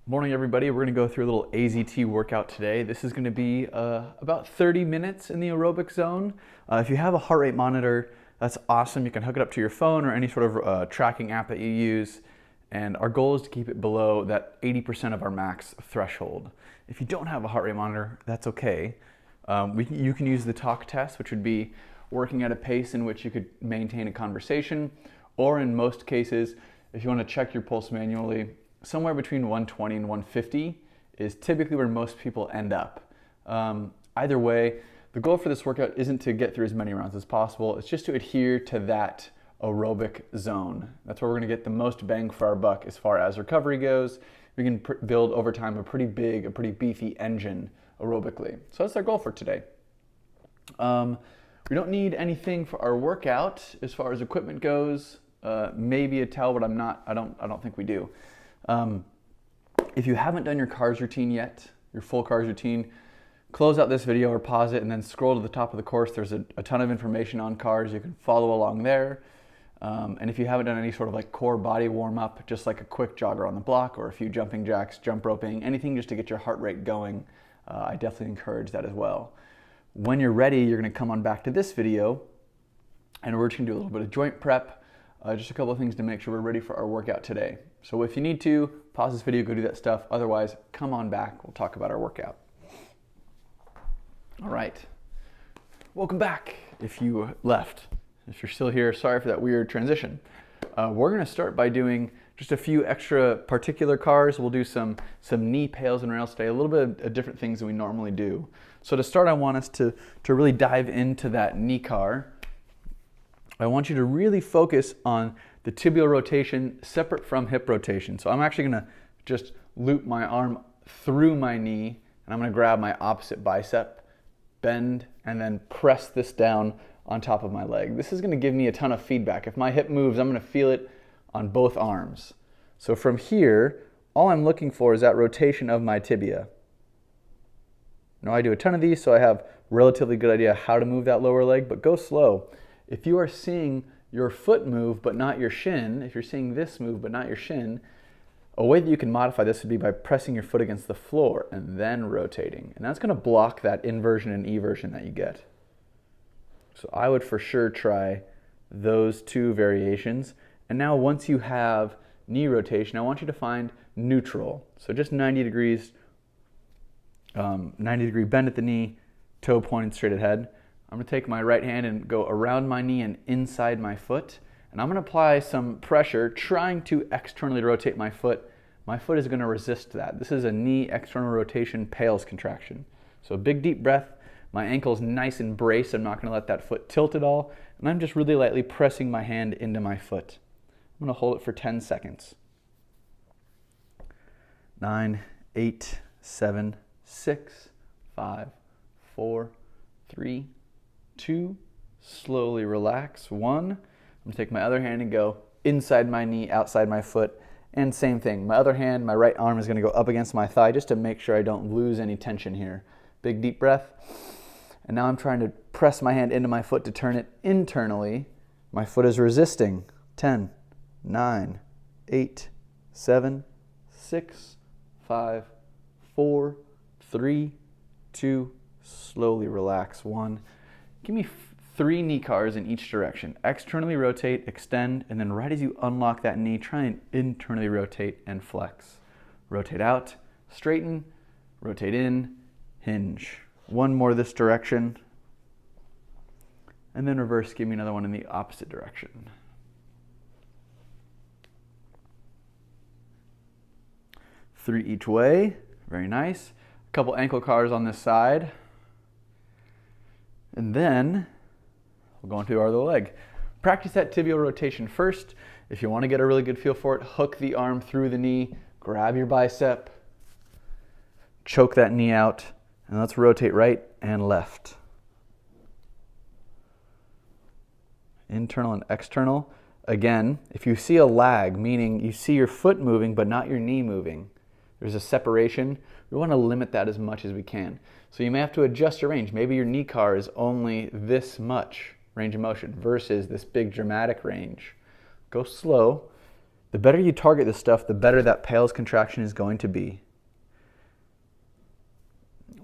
Morning everybody, we're going to go through a little AZT workout today. This is going to be about 30 minutes in the aerobic zone. If you have a heart rate monitor, that's awesome. You can hook it up to your phone or any sort of tracking app that you use. And our goal is to keep it below that 80% of our max threshold. If you don't have a heart rate monitor, that's okay. You can use the talk test, which would be working at a pace in which you could maintain a conversation, or in most cases, if you want to check your pulse manually, somewhere between 120 and 150 is typically where most people end up. Either way, the goal for this workout isn't to get through as many rounds as possible. It's just to adhere to that aerobic zone. That's where we're going to get the most bang for our buck as far as recovery goes. We can build over time a pretty beefy engine aerobically. So that's our goal for today. We don't need anything for our workout as far as equipment goes. Maybe a towel, but I don't think we do. If you haven't done your cars routine yet, your full cars routine, close out this video or pause it and then scroll to the top of the course. There's a ton of information on cars. You can follow along there. And if you haven't done any sort of like core body warm up, just like a quick jogger on the block or a few jumping jacks, jump roping, anything just to get your heart rate going, I definitely encourage that as well. When you're ready, you're going to come on back to this video and we're just going to do a little bit of joint prep. Just a couple of things to make sure we're ready for our workout today. So if you need to, pause this video, go do that stuff. Otherwise, come on back. We'll talk about our workout. All right. Welcome back if you left. If you're still here, sorry for that weird transition. We're going to start by doing just a few extra particular cars. We'll do some knee pails and rails today, a little bit of different things than we normally do. So to start, I want us to really dive into that knee car. I want you to really focus on the tibial rotation separate from hip rotation. So I'm actually going to just loop my arm through my knee and I'm going to grab my opposite bicep, bend, and then press this down on top of my leg. This is going to give me a ton of feedback. If my hip moves, I'm going to feel it on both arms. So from here, all I'm looking for is that rotation of my tibia. Now I do a ton of these, so I have relatively good idea how to move that lower leg, but go slow. If you are seeing your foot move but not your shin, if you're seeing this move but not your shin, a way that you can modify this would be by pressing your foot against the floor and then rotating. And that's going to block that inversion and eversion that you get. So I would for sure try those two variations. And now once you have knee rotation, I want you to find neutral. So just 90 degrees, 90-degree bend at the knee, toe pointed straight ahead. I'm going to take my right hand and go around my knee and inside my foot. And I'm going to apply some pressure trying to externally rotate my foot. My foot is going to resist that. This is a knee external rotation pails contraction. So big deep breath. My ankle's nice and braced. I'm not going to let that foot tilt at all. And I'm just really lightly pressing my hand into my foot. I'm going to hold it for 10 seconds. 9, 8, 7, 6, 5, 4, 3, 2, slowly relax. 1, I'm gonna take my other hand and go inside my knee, outside my foot, and same thing. My other hand, my right arm is gonna go up against my thigh just to make sure I don't lose any tension here. Big deep breath. And now I'm trying to press my hand into my foot to turn it internally. My foot is resisting. 10, 9, 8, 7, 6, 5, 4, 3, 2, slowly relax. 1. Give me 3 knee cars in each direction. Externally rotate, extend, and then right as you unlock that knee, try and internally rotate and flex. Rotate out, straighten, rotate in, hinge. 1 more this direction, and then reverse. Give me another one in the opposite direction. Three each way, very nice. A couple ankle cars on this side. And then we'll go into our other leg. Practice that tibial rotation first. If you want to get a really good feel for it, hook the arm through the knee, grab your bicep, choke that knee out, and let's rotate right and left. Internal and external. Again, if you see a lag, meaning you see your foot moving but not your knee moving, there's a separation. We want to limit that as much as we can. So you may have to adjust your range. Maybe your knee car is only this much range of motion versus this big dramatic range. Go slow. The better you target this stuff, the better that pales contraction is going to be.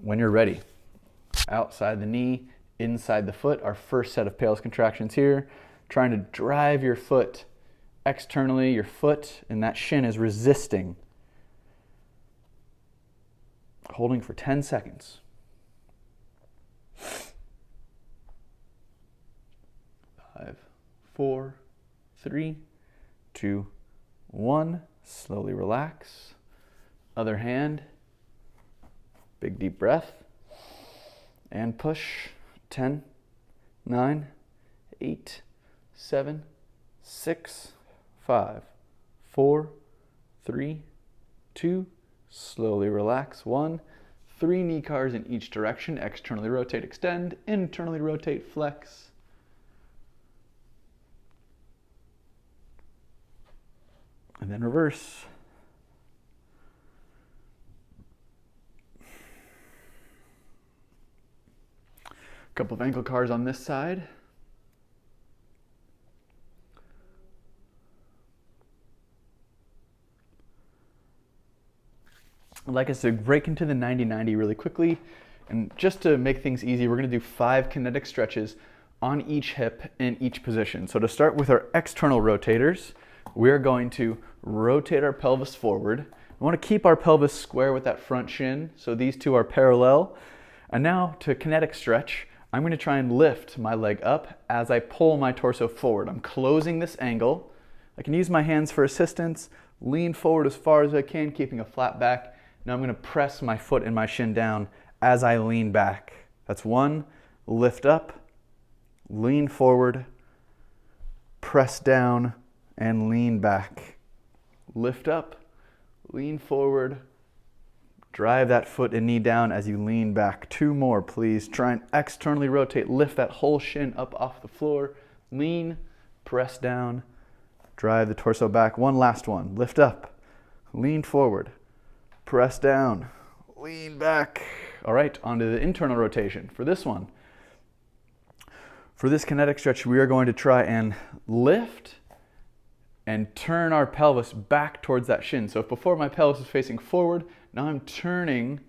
When you're ready, outside the knee, inside the foot, our first set of pales contractions here, trying to drive your foot externally, your foot and that shin is resisting. Holding for 10 seconds. 5, 4, 3, 2, 1. Slowly relax. Other hand. Big deep breath. And push. 10, 9, 8, 7, 6, 5, 4, 3, 2. Slowly relax. 1. 3 knee cars in each direction. Externally rotate, extend. Internally rotate, flex. And then reverse. A couple of ankle cars on this side. I'd like us to break into the 90-90 really quickly. And just to make things easy, we're going to do 5 kinetic stretches on each hip in each position. So to start with our external rotators, we're going to rotate our pelvis forward. We want to keep our pelvis square with that front shin, so these two are parallel. And now to kinetic stretch, I'm going to try and lift my leg up as I pull my torso forward. I'm closing this angle. I can use my hands for assistance, lean forward as far as I can, keeping a flat back. Now I'm going to press my foot and my shin down as I lean back. That's 1, lift up, lean forward, press down, and lean back. Lift up, lean forward, drive that foot and knee down as you lean back. 2 more, please. Try and externally rotate, lift that whole shin up off the floor, lean, press down, drive the torso back. 1 last one, lift up, lean forward, press down, lean back. All right, onto the internal rotation. For this one, for this kinetic stretch, we are going to try and lift and turn our pelvis back towards that shin. So if before my pelvis is facing forward, now I'm turning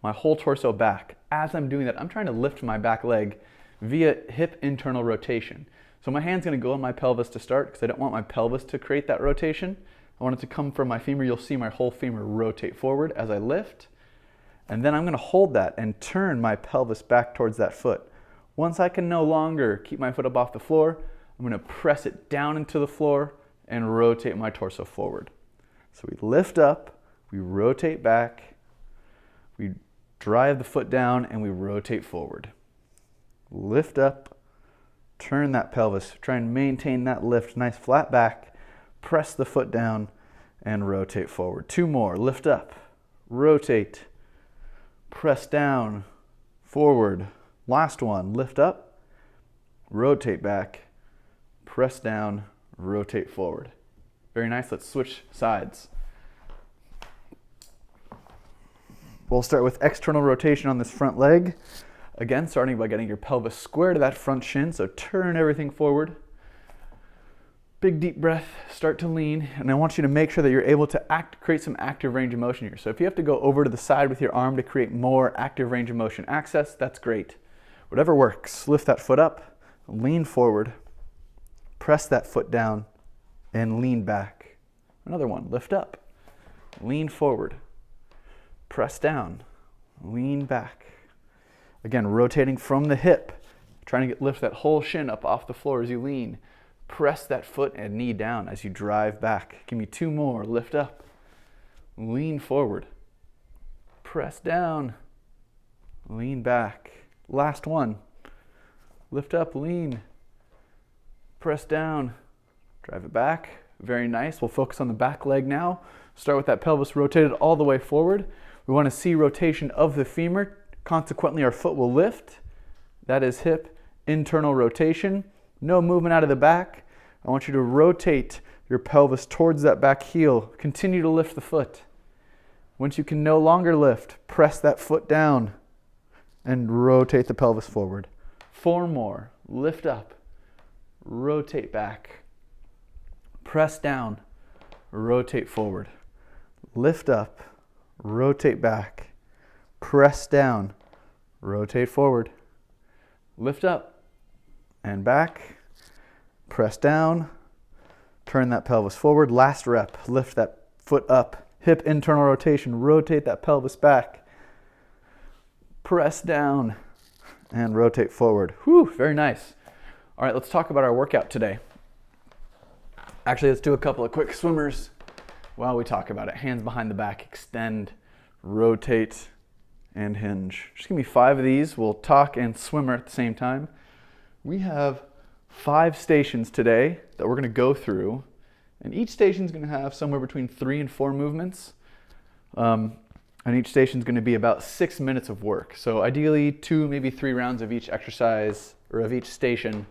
my whole torso back. As I'm doing that, I'm trying to lift my back leg via hip internal rotation. So my hand's going to go on my pelvis to start because I don't want my pelvis to create that rotation. I want it to come from my femur. You'll see my whole femur rotate forward as I lift. And then I'm going to hold that and turn my pelvis back towards that foot. Once I can no longer keep my foot up off the floor, I'm going to press it down into the floor and rotate my torso forward. So we lift up, we rotate back, we drive the foot down, and we rotate forward. Lift up, turn that pelvis, try and maintain that lift, nice flat back, press the foot down, and rotate forward. 2 more, lift up, rotate, press down, forward. Last one, lift up, rotate back, press down, rotate forward. Very nice. Let's switch sides. We'll start with external rotation on this front leg. Again, starting by getting your pelvis square to that front shin. So turn everything forward. Big deep breath, start to lean. And I want you to make sure that you're able to create some active range of motion here. So if you have to go over to the side with your arm to create more active range of motion access, that's great. Whatever works. Lift that foot up, lean forward. Press that foot down and lean back. Another one, lift up, lean forward, press down, lean back. Again, rotating from the hip, trying to lift that whole shin up off the floor as you lean. Press that foot and knee down as you drive back. Give me 2 more, lift up, lean forward, press down, lean back. Last one, lift up, lean, press down, drive it back. Very nice. We'll focus on the back leg now. Start with that pelvis rotated all the way forward. We want to see rotation of the femur. Consequently, our foot will lift. That is hip internal rotation. No movement out of the back. I want you to rotate your pelvis towards that back heel. Continue to lift the foot. Once you can no longer lift, press that foot down and rotate the pelvis forward. 4 more. Lift up. Rotate back, press down, rotate forward. Lift up, rotate back, press down, rotate forward. Lift up and back, press down, turn that pelvis forward. Last rep, lift that foot up, hip internal rotation, rotate that pelvis back, press down, and rotate forward. Whew, very nice. All right, let's talk about our workout today. Actually, let's do a couple of quick swimmers while we talk about it. Hands behind the back, extend, rotate, and hinge. Just give me 5 of these. We'll talk and swimmer at the same time. We have 5 stations today that we're going to go through, and each station is going to have somewhere between 3 and 4 movements. And each station is going to be about 6 minutes of work. So ideally 2, maybe 3 rounds of each exercise or of each station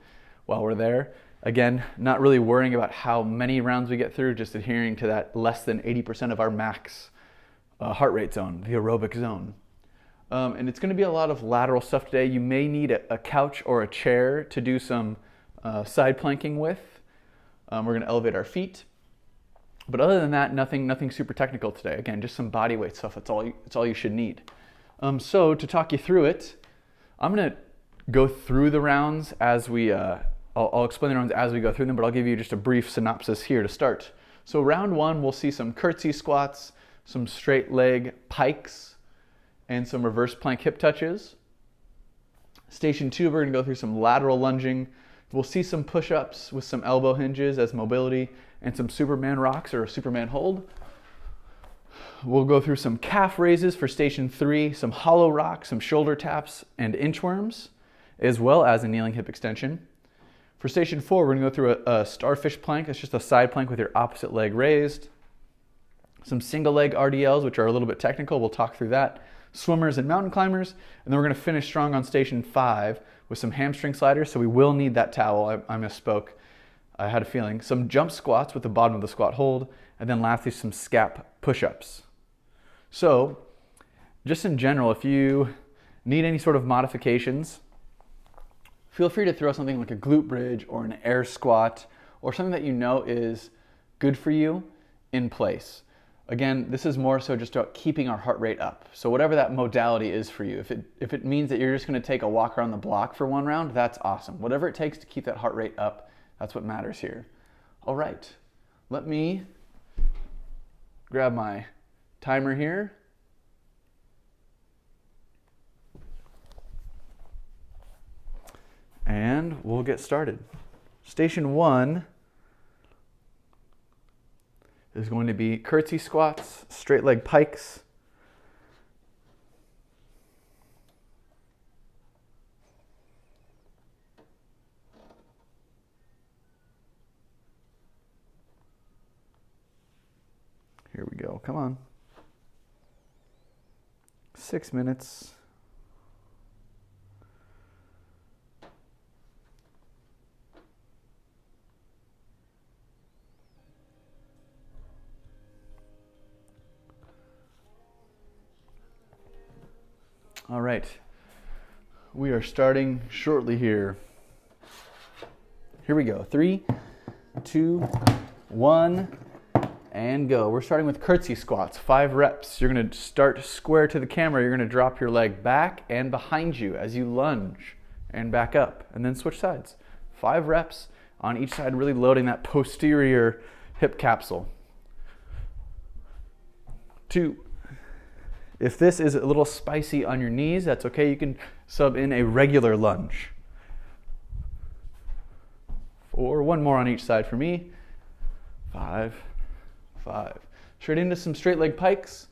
while we're there. Again, not really worrying about how many rounds we get through, just adhering to that less than 80% of our max heart rate zone, the aerobic zone. And it's going to be a lot of lateral stuff today. You may need a couch or a chair to do some side planking with. We're going to elevate our feet. But other than that, nothing super technical today. Again, just some body weight stuff. That's all you should need. So to talk you through it, I'm going to go through the rounds as we, I'll explain the rounds as we go through them, but I'll give you just a brief synopsis here to start. So round 1, we'll see some curtsey squats, some straight leg pikes, and some reverse plank hip touches. Station 2, we're going to go through some lateral lunging. We'll see some push-ups with some elbow hinges as mobility, and some Superman rocks or a Superman hold. We'll go through some calf raises for station 3, some hollow rocks, some shoulder taps, and inchworms, as well as a kneeling hip extension. For station 4, we're going to go through a starfish plank. It's just a side plank with your opposite leg raised. Some single leg RDLs, which are a little bit technical. We'll talk through that. Swimmers and mountain climbers. And then we're going to finish strong on station 5 with some hamstring sliders. So we will need that towel. I misspoke. I had a feeling. Some jump squats with the bottom of the squat hold. And then lastly, some scap push-ups. So just in general, if you need any sort of modifications, feel free to throw something like a glute bridge or an air squat or something that you know is good for you in place. Again, this is more so just about keeping our heart rate up. So whatever that modality is for you, if it means that you're just going to take a walk around the block for 1 round, that's awesome. Whatever it takes to keep that heart rate up, that's what matters here. All right, let me grab my timer here. And we'll get started. Station 1 is going to be curtsey squats, straight leg pikes. Here we go, come on. 6 minutes. All right, we are starting shortly here. Here we go, 3, 2, 1, and go. We're starting with curtsey squats, 5 reps. You're gonna start square to the camera. You're gonna drop your leg back and behind you as you lunge and back up, and then switch sides. 5 reps on each side, really loading that posterior hip capsule. 2. If this is a little spicy on your knees, that's okay. You can sub in a regular lunge. 4, 1 more on each side for me. 5, 5. Straight into some straight leg pikes.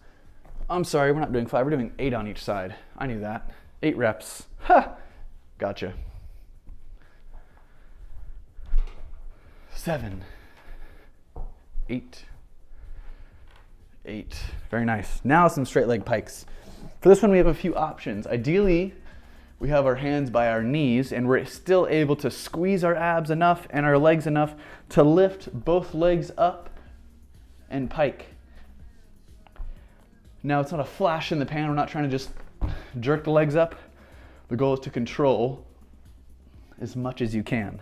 I'm sorry, we're not doing 5, we're doing 8 on each side. I knew that. 8 reps. Ha! Gotcha. 7, 8. 8. Very nice. Now some straight leg pikes. For this one, we have a few options. Ideally, we have our hands by our knees and we're still able to squeeze our abs enough and our legs enough to lift both legs up and pike. Now, it's not a flash in the pan. We're not trying to just jerk the legs up. The goal is to control as much as you can.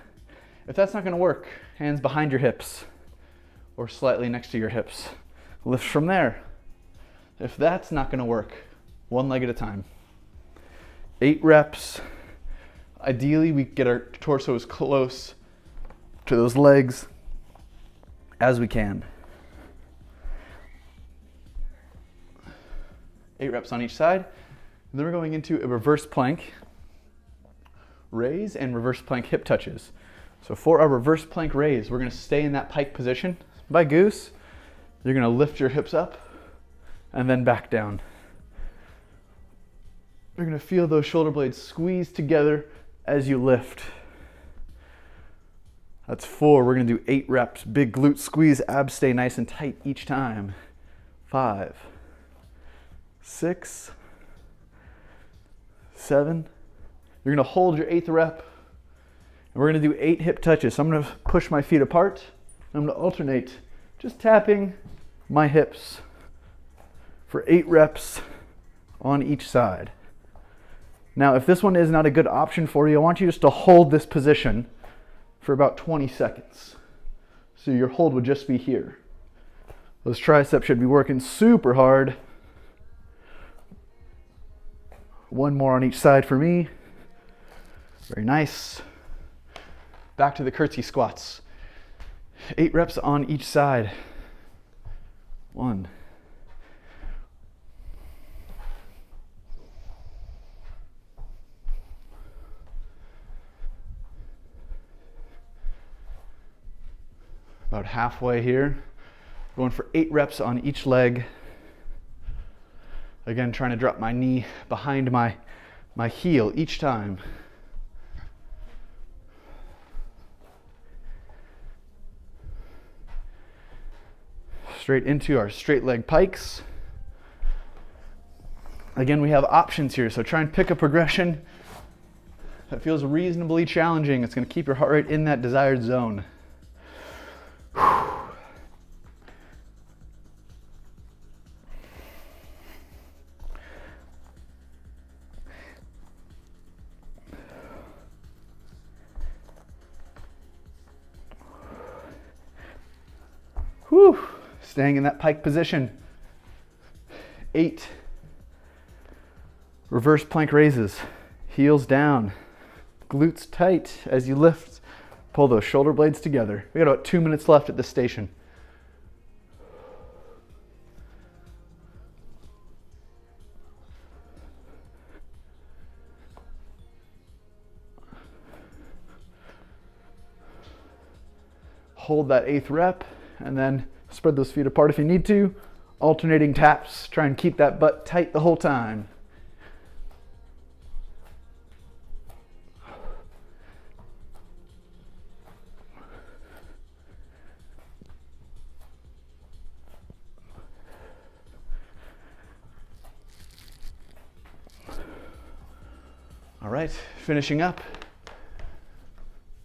If that's not going to work, hands behind your hips. or slightly next to your hips. Lift from there. If that's not going to work, one leg at a time. 8 reps. Ideally, we get our torso as close to those legs as we can. 8 reps on each side. And then we're going into a reverse plank, raise and reverse plank hip touches. So for our reverse plank raise, we're going to stay in that pike position. By goose, you're going to lift your hips up and then back down. You're going to feel those shoulder blades squeeze together as you lift. That's 4. We're going to do 8 reps. Big glute squeeze, abs stay nice and tight each time. 5, 6, 7. You're going to hold your 8th rep. And we're going to do 8 hip touches. So I'm going to push my feet apart. I'm going to alternate just tapping my hips for 8 reps on each side. Now, if this one is not a good option for you, I want you just to hold this position for about 20 seconds. So your hold would just be here. Those triceps should be working super hard. 1 more on each side for me. Very nice. Back to the curtsey squats. 8 reps on each side. 1. 'About halfway here. Going for 8 reps on each leg. Again, trying to drop my knee behind my heel each time. Straight into our straight leg pikes. Again, we have options here, so try and pick a progression that feels reasonably challenging. It's going to keep your heart rate in that desired zone. Whew. Staying in that pike position. 8 reverse plank raises. Heels down. Glutes tight as you lift. Pull those shoulder blades together. We got about 2 minutes left at this station. Hold that 8th rep. And then spread those feet apart if you need to. Alternating taps. Try and keep that butt tight the whole time. All right, finishing up.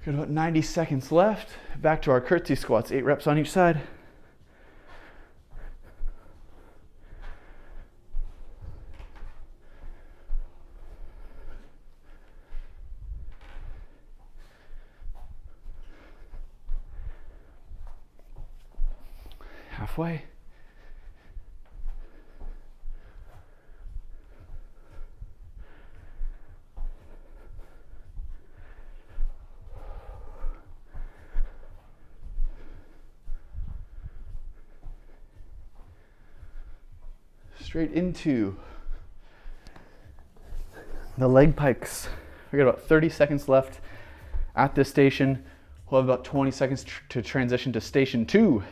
Got about 90 seconds left. Back to our curtsey squats, 8 reps on each side. Halfway. Straight into the leg pikes. We got about 30 seconds left at this station. We'll have about 20 seconds to transition to station 2.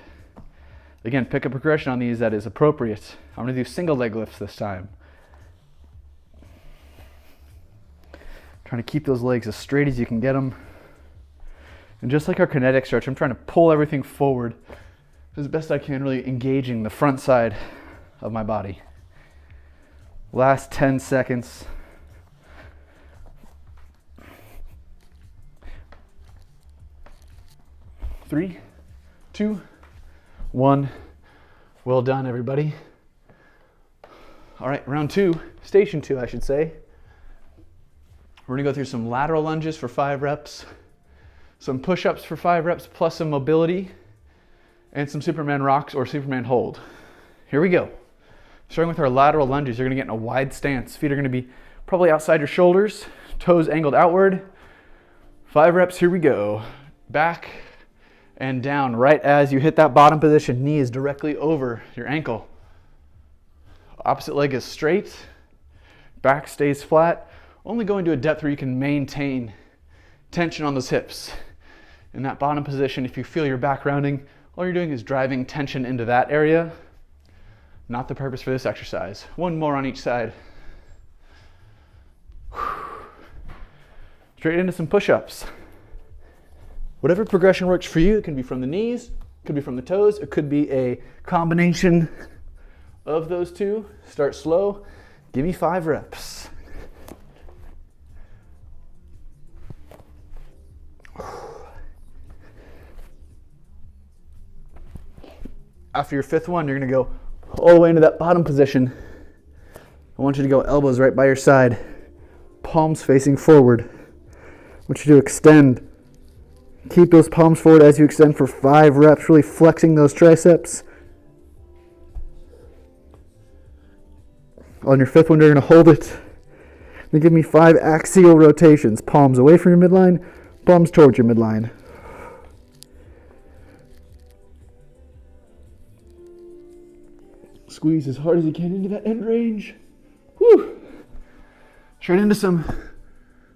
Again, pick a progression on these that is appropriate. I'm going to do single leg lifts this time. Trying to keep those legs as straight as you can get them. And just like our kinetic stretch, I'm trying to pull everything forward as best I can, really engaging the front side of my body. Last 10 seconds. Three, 2, 1. Well done, everybody. All right, round 2, station 2, I should say. We're gonna go through some lateral lunges for 5 reps, some push-ups for 5 reps, plus some mobility, and some Superman rocks or Superman hold. Here we go. Starting with our lateral lunges, you're gonna get in a wide stance. Feet are gonna be probably outside your shoulders, toes angled outward. 5 reps, here we go. Back and down. Right as you hit that bottom position, knee is directly over your ankle. Opposite leg is straight, back stays flat. Only going to a depth where you can maintain tension on those hips. In that bottom position, if you feel your back rounding, all you're doing is driving tension into that area. Not the purpose for this exercise. One more on each side. Straight into some push-ups. Whatever progression works for you, it can be from the knees, it could be from the toes, it could be a combination of those two. Start slow, give me 5 reps. After your 5th one, you're gonna go all the way into that bottom position. I want you to go elbows right by your side, palms facing forward. I want you to extend. Keep those palms forward as you extend for 5 reps, really flexing those triceps. On your 5th one, you're going to hold it. Then give me 5 axial rotations. Palms away from your midline, palms towards your midline. Squeeze as hard as you can into that end range. Whew. Straight into some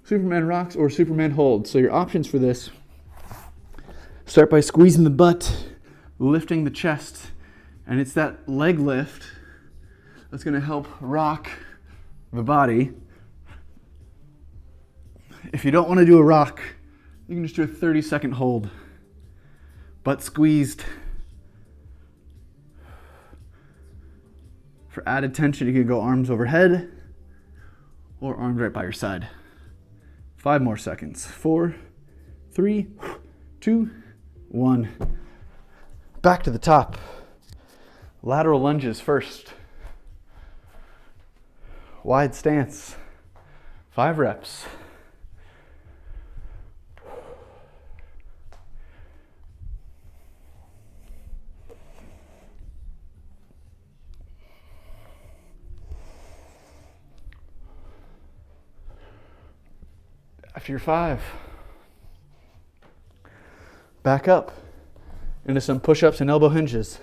Superman rocks or Superman holds. So your options for this: start by squeezing the butt, lifting the chest, and it's that leg lift that's going to help rock the body. If you don't want to do a rock, you can just do a 30-second hold. Butt squeezed. For added tension, you can go arms overhead or arms right by your side. 5 more seconds. 4, 3, 2, 1. Back to the top. Lateral lunges first. Wide stance. 5 reps. After your 5, back up into some push-ups and elbow hinges.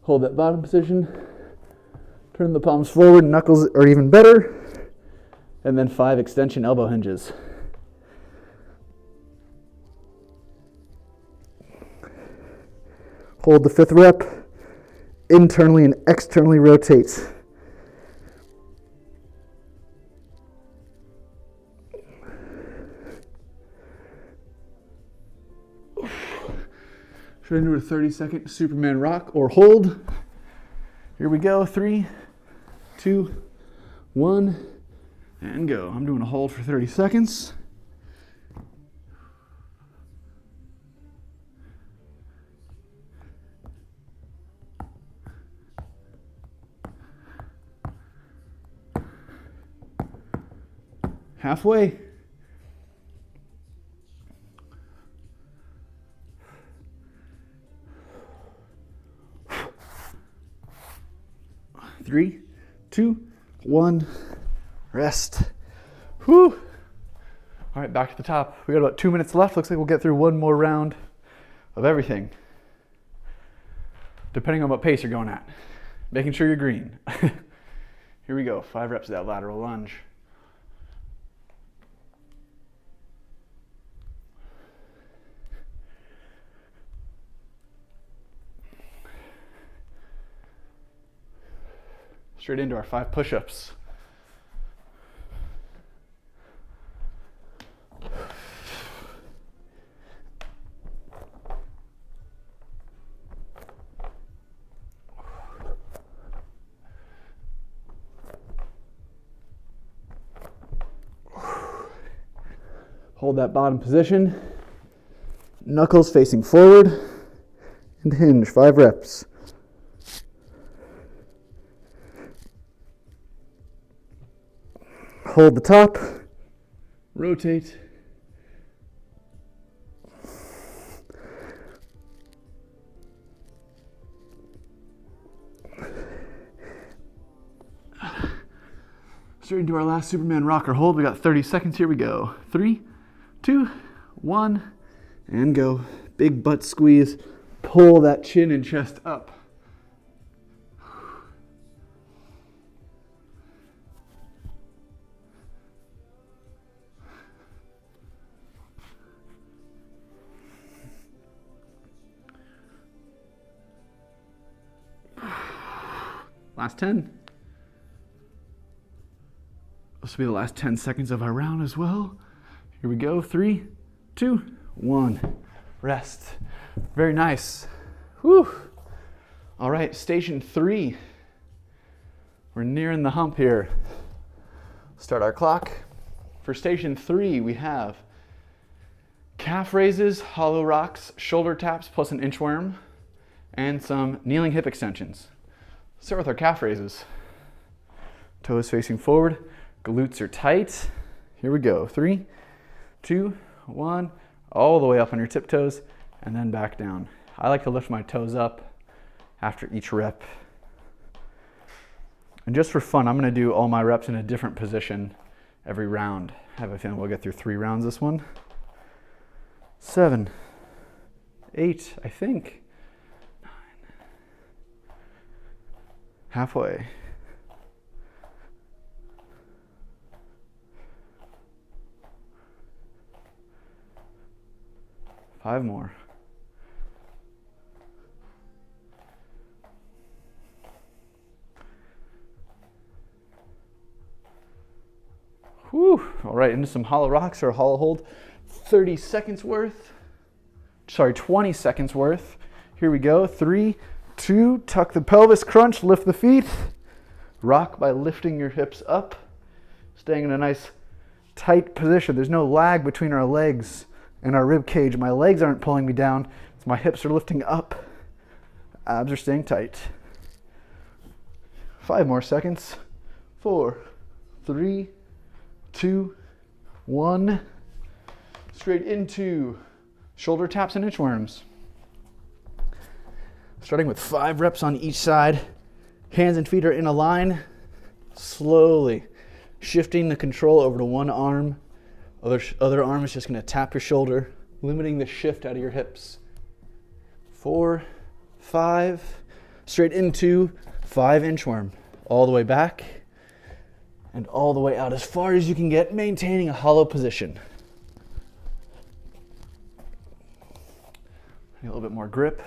Hold that bottom position. Turn the palms forward, knuckles are even better. And then 5 extension elbow hinges. Hold the 5th rep. Internally and externally rotate. Should I do a 30-second Superman rock or hold? Here we go. 3, 2, 1. And go. I'm doing a hold for 30 seconds. Halfway. Three, 2, 1. Rest. Whew. All right, back to the top. We got about 2 minutes left. Looks like we'll get through one more round of everything, depending on what pace you're going at. Making sure you're green. Here we go. 5 reps of that lateral lunge. Straight into our 5 push-ups. Hold that bottom position. Knuckles facing forward. and hinge, 5 reps. Hold the top, rotate. Straight into our last Superman rocker hold. We got 30 seconds. Here we go. 3, 2, 1, and go. Big butt squeeze. Pull that chin and chest up. Last 10. This will be the last 10 seconds of our round as well. Here we go. 3, 2, 1. Rest. Very nice. Whew. All right, station 3. We're nearing the hump here. Start our clock. For station 3, we have calf raises, hollow rocks, shoulder taps plus an inchworm, and some kneeling hip extensions. Start with our calf raises. Toes facing forward. Glutes are tight. Here we go. 3, 2, 1. All the way up on your tiptoes and then back down. I like to lift my toes up after each rep. And just for fun, I'm going to do all my reps in a different position every round. I have a feeling we'll get through 3 rounds this one. 7, 8, I think. 9. Halfway. 5 more. Whew. All right, into some hollow rocks or hollow hold. 30 seconds worth. Sorry, 20 seconds worth. Here we go. 3, 2, tuck the pelvis, crunch, lift the feet. Rock by lifting your hips up. Staying in a nice tight position. There's no lag between our legs and our rib cage. My legs aren't pulling me down. So my hips are lifting up. Abs are staying tight. 5 more seconds. 4, 3, 2, 1. Straight into shoulder taps and inchworms. Starting with 5 reps on each side. Hands and feet are in a line. Slowly shifting the control over to one arm. Other arm is just going to tap your shoulder, limiting the shift out of your hips. 4, 5. Straight into 5 inchworm. All the way back and all the way out as far as you can get, maintaining a hollow position. A little bit more grip.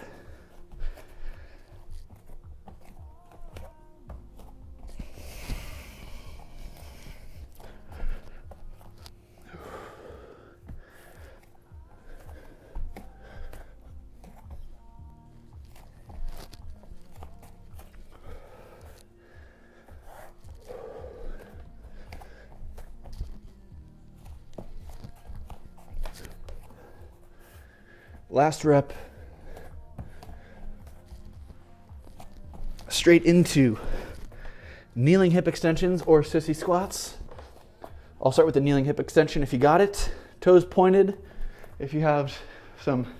Last rep. Straight into kneeling hip extensions or sissy squats. I'll start with the kneeling hip extension if you got it. Toes pointed. If you have some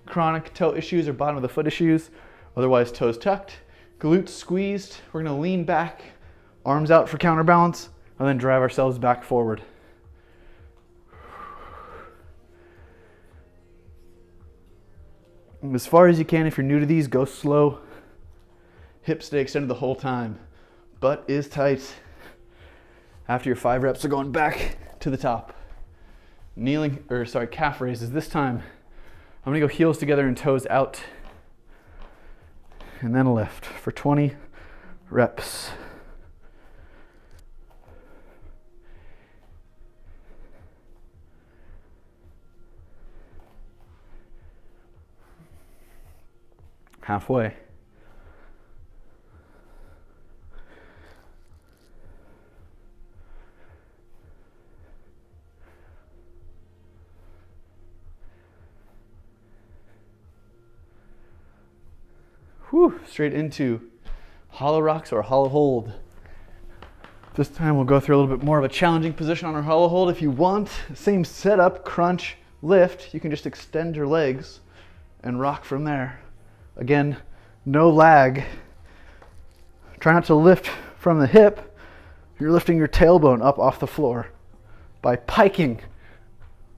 chronic toe issues or bottom of the foot issues, otherwise toes tucked, glutes squeezed. We're going to lean back, arms out for counterbalance, and then drive ourselves back forward. As far as you can, if you're new to these, go slow. Hips stay extended the whole time. Butt is tight. After your 5 reps, are going back to the top. Calf raises. This time, I'm gonna go heels together and toes out. And then a lift for 20 reps. Halfway. Whew, straight into hollow rocks or hollow hold. This time we'll go through a little bit more of a challenging position on our hollow hold. If you want, same setup, crunch, lift, you can just extend your legs and rock from there. Again, no lag. Try not to lift from the hip. You're lifting your tailbone up off the floor by piking,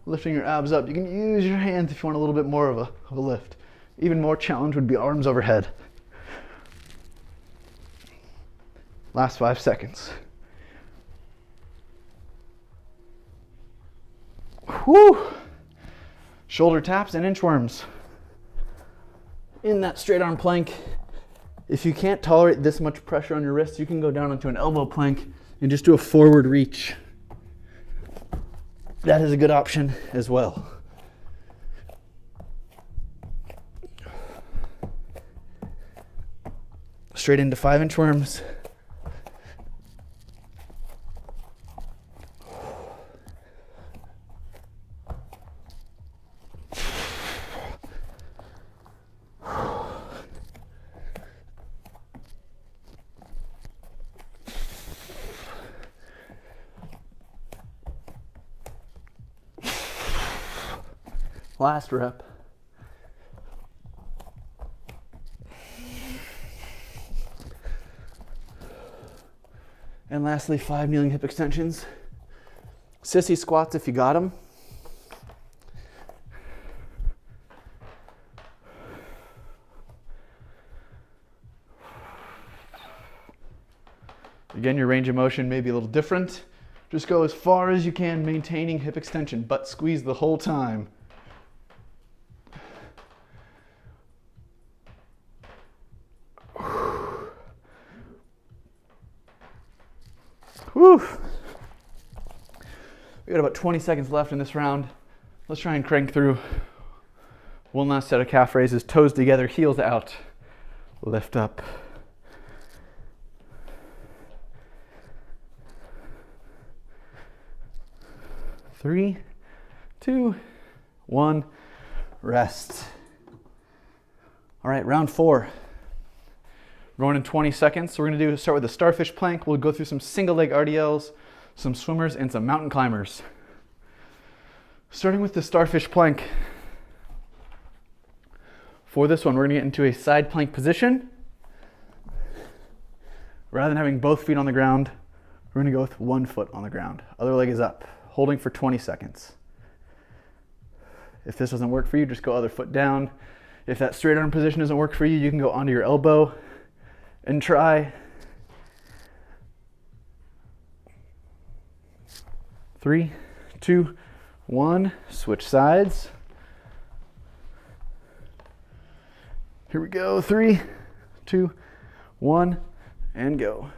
lifting your abs up. You can use your hands if you want a little bit more of a lift. Even more challenge would be arms overhead. Last 5 seconds. Whew. Shoulder taps and inchworms. In that straight arm plank, if you can't tolerate this much pressure on your wrists, you can go down onto an elbow plank and just do a forward reach. That is a good option as well. Straight into 5 inchworms. Last rep. And lastly, 5 kneeling hip extensions. Sissy squats if you got them. Again, your range of motion may be a little different. Just go as far as you can, maintaining hip extension, butt squeeze the whole time. Whew. We got about 20 seconds left in this round. Let's try and crank through. One last set of calf raises, toes together, heels out. Lift up. Three, 2, 1, rest. All right, round 4. We're going in 20 seconds. So we're going to start with the Starfish plank. We'll go through some single leg RDLs, some swimmers, and some mountain climbers. Starting with the Starfish plank. For this one, we're going to get into a side plank position. Rather than having both feet on the ground, we're going to go with 1 foot on the ground. Other leg is up, holding for 20 seconds. If this doesn't work for you, just go other foot down. If that straight arm position doesn't work for you, you can go onto your elbow and try. 3, 2, 1, switch sides. Here we go, 3, 2, 1, and go.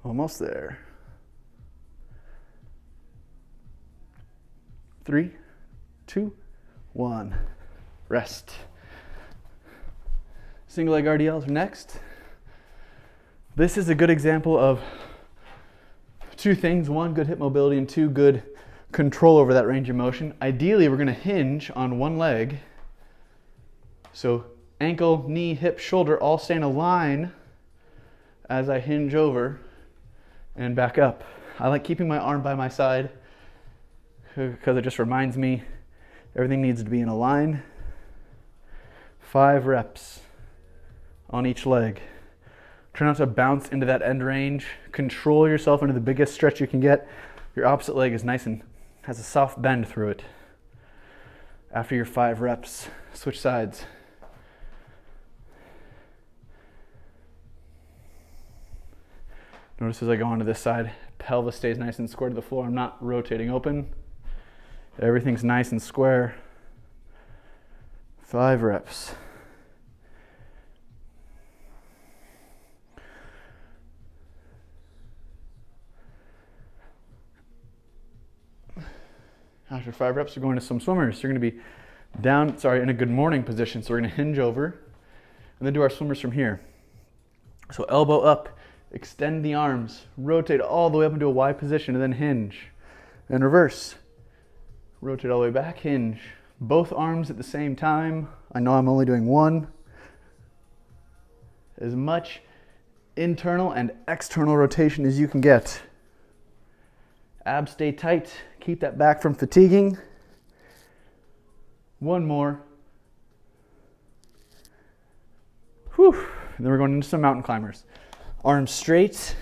Almost there. 3, 2, 1. Rest. Single leg RDLs are next. This is a good example of 2 things. 1, good hip mobility, and 2, good control over that range of motion. Ideally, we're going to hinge on 1 leg. So ankle, knee, hip, shoulder all stay in a line as I hinge over and back up. I like keeping my arm by my side because it just reminds me everything needs to be in a line. 5 reps on each leg. Try not to bounce into that end range. Control yourself into the biggest stretch you can get. Your opposite leg is nice and has a soft bend through it. After your 5 reps, switch sides. Notice as I go onto this side, pelvis stays nice and square to the floor. I'm not rotating open. Everything's nice and square. 5 reps. After 5 reps, we're going to some swimmers. You're going to be down, in a good morning position. So we're going to hinge over and then do our swimmers from here. So elbow up, Extend the arms, rotate all the way up into a Y position, and then hinge. And reverse. Rotate all the way back, hinge. Both arms at the same time. I know I'm only doing one. As much internal and external rotation as you can get. Abs stay tight. Keep that back from fatiguing. One more. Whew. And then we're going into some mountain climbers. Arms straight,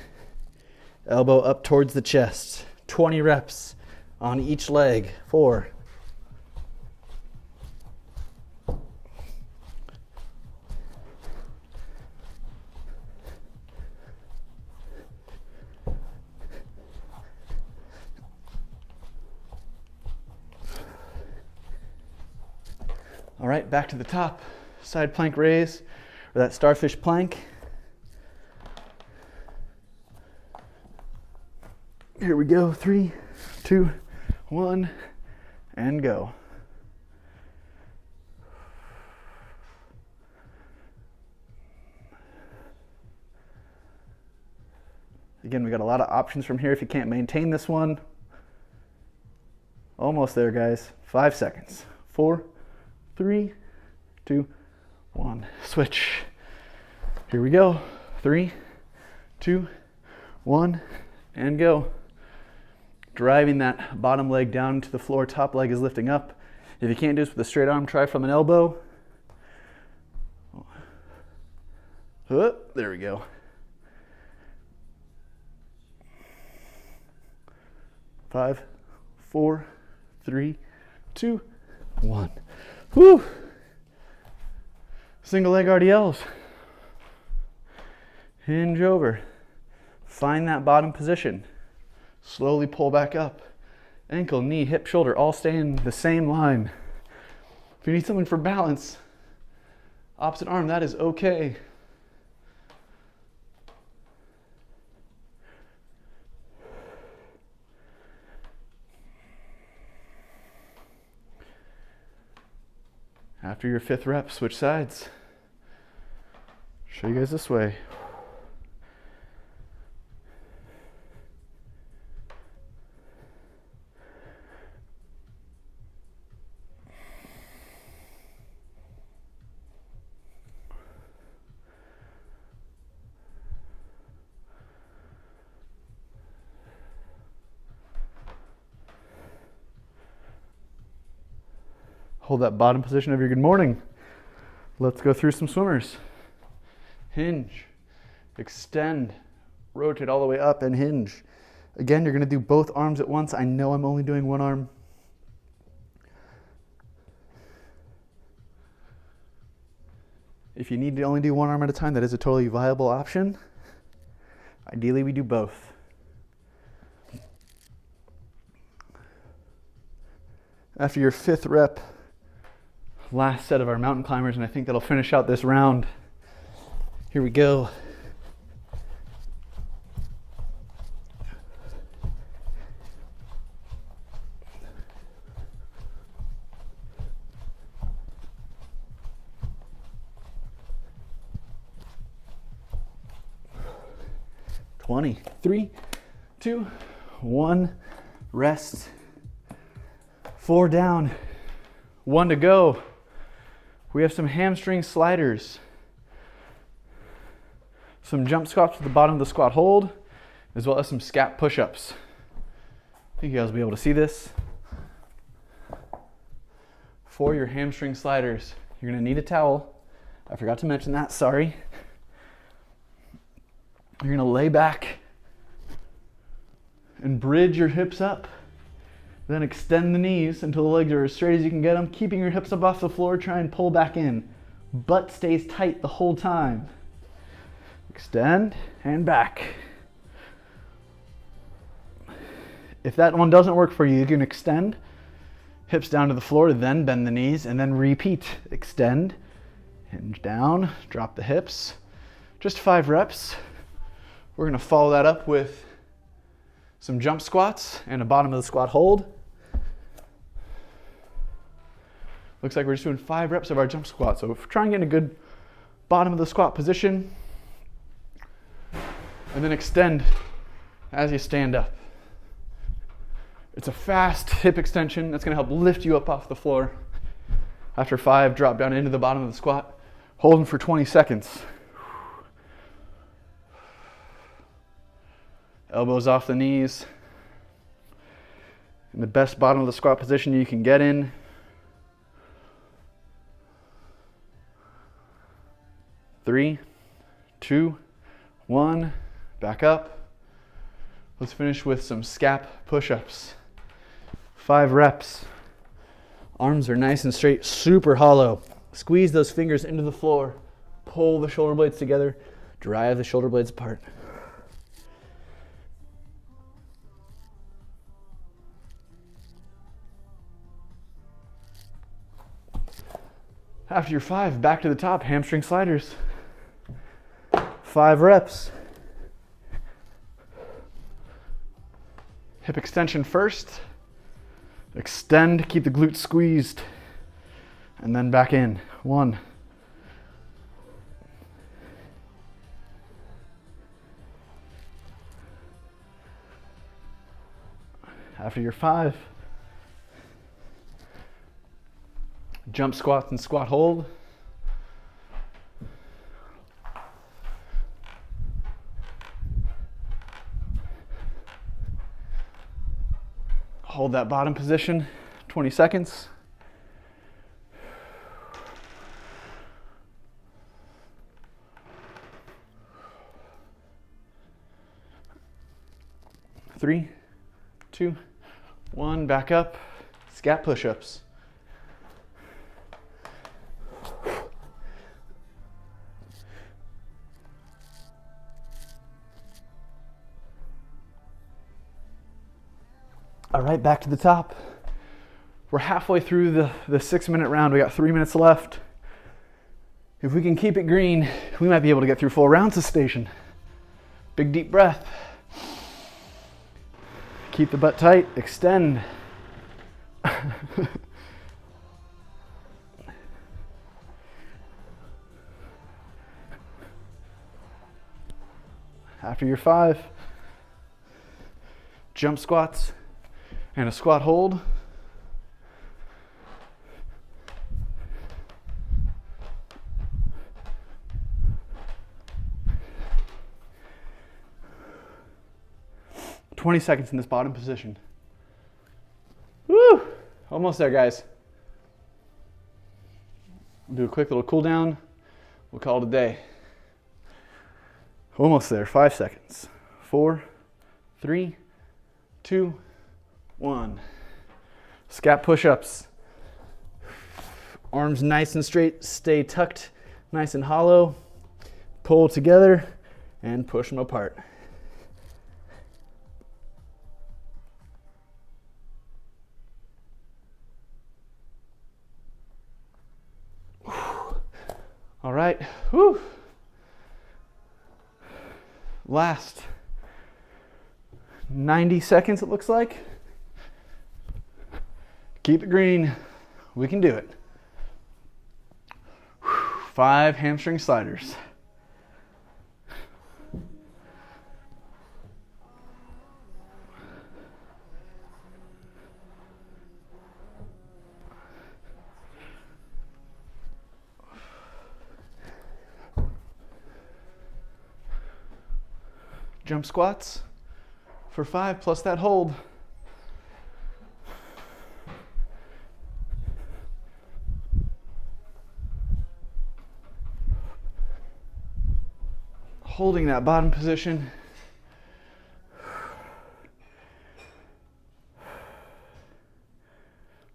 elbow up towards the chest. 20 reps on each leg. 4. All right, back to the top. Side plank raise, or that starfish plank. Here we go. 3, 2, 1, and go. Again, we got a lot of options from here if you can't maintain this one. Almost there, guys. 5 seconds. 4, 3, 2, 1. Switch. Here we go. 3, 2, 1, and go. Driving that bottom leg down to the floor, top leg is lifting up. If you can't do this with a straight arm, try from an elbow. Oh, there we go. 5, 4, 3, 2, 1. Whew. Single leg RDLs. Hinge over. Find that bottom position. Slowly pull back up. Ankle, knee, hip, shoulder, all stay in the same line. If you need something for balance, opposite arm, that is okay. After your 5th rep, switch sides. Show you guys this way. Hold that bottom position of your good morning. Let's go through some swimmers. Hinge, extend, rotate all the way up and hinge. Again, you're gonna do both arms at once. I know I'm only doing one arm. If you need to only do one arm at a time, that is a totally viable option. Ideally, we do both. After your 5th rep, last set of our mountain climbers, and I think that'll finish out this round. Here we go. Twenty. 3, 2, 1. Rest. 4 down. 1 to go. We have some hamstring sliders. Some jump squats with the bottom of the squat hold, as well as some scap push-ups. I think you guys will be able to see this. For your hamstring sliders, you're gonna need a towel. I forgot to mention that, sorry. You're gonna lay back and bridge your hips up. Then extend the knees until the legs are as straight as you can get them, keeping your hips up off the floor. Try and pull back in. Butt stays tight the whole time. Extend and back. If that one doesn't work for you, you can extend, hips down to the floor, then bend the knees, and then repeat. Extend, hinge down, drop the hips. Just 5 reps. We're gonna follow that up with some jump squats and a bottom of the squat hold. Looks like we're just doing 5 reps of our jump squat. So try and get in a good bottom of the squat position. and then extend as you stand up. It's a fast hip extension that's going to help lift you up off the floor. After 5, drop down into the bottom of the squat, holding for 20 seconds. Elbows off the knees. In the best bottom of the squat position you can get in. Three, 2, 1, back up. Let's finish with some scap push-ups. 5 reps. Arms are nice and straight, super hollow. Squeeze those fingers into the floor. Pull the shoulder blades together. Drive the shoulder blades apart. After your 5, back to the top, hamstring sliders. 5 reps. Hip extension first. Extend, keep the glutes squeezed. And then back in. 1. After your 5, jump squats and squat hold. Hold that bottom position, 20 seconds. Three, 2, 1, back up. Scap push-ups. All right, back to the top. We're halfway through the 6-minute round. We got 3 minutes left. If we can keep it green, we might be able to get through 4 rounds of station. Big deep breath. Keep the butt tight, extend. After your 5, jump squats and a squat hold. "20 seconds in this bottom position." Woo! Almost there, guys. We'll do a quick little cool down. We'll call it a day. Almost there, 5 seconds. 4, 3, 2, 1. Scap push-ups. Arms nice and straight, stay tucked, nice and hollow. Pull together and push them apart. All right, whew. Last 90 seconds, it looks like. Keep it green. We can do it. 5 hamstring sliders. Jump squats for 5 plus that hold. Holding that bottom position.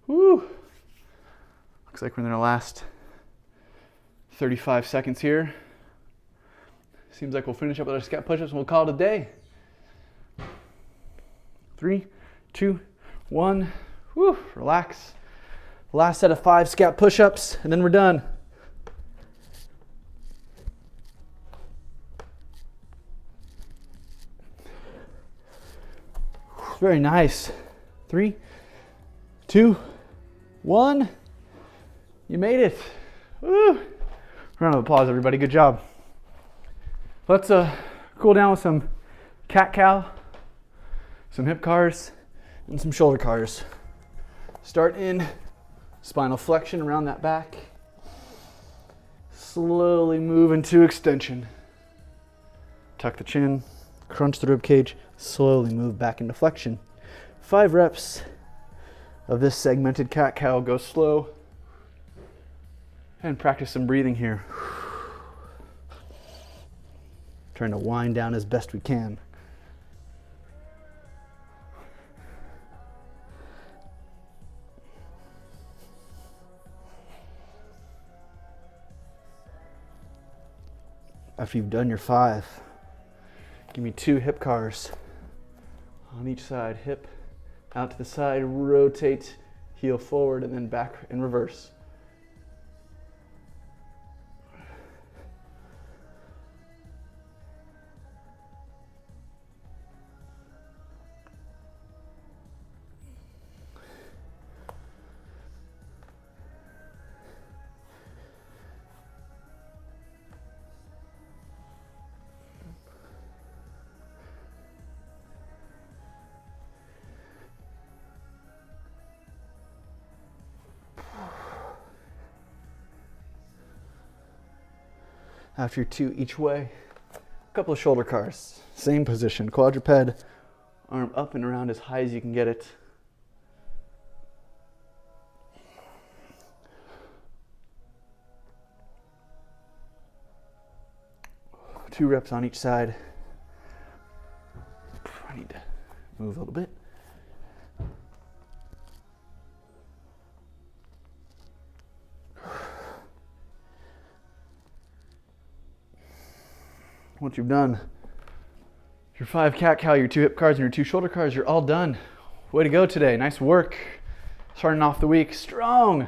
Woo! Looks like we're in our last 35 seconds here. Seems like we'll finish up with our scap push-ups and we'll call it a day. 3, 2, 1. Woo! Relax. Last set of 5 scap push-ups and then we're done. Very nice. 3, 2, 1. You made it. Woo! Round of applause, everybody. Good job. Let's Cool down with some cat-cow, some hip cars, and some shoulder cars. Start in spinal flexion around that back. Slowly move into extension. Tuck the chin, crunch the rib cage, slowly move back into flexion. 5 reps of this segmented cat-cow. Go slow. And practice some breathing here. Trying to wind down as best we can. After you've done your 5, give me 2 hip cars on each side. Hip out to the side, rotate, heel forward, and then back in reverse. After your 2 each way, a couple of shoulder cars. Same position, quadruped, arm up and around as high as you can get it. Two reps on each side. I need to move a little bit. Once you've done your 5 cat-cow, your 2 hip cars, and your 2 shoulder cars, you're all done. Way to go today. Nice work. Starting off the week strong.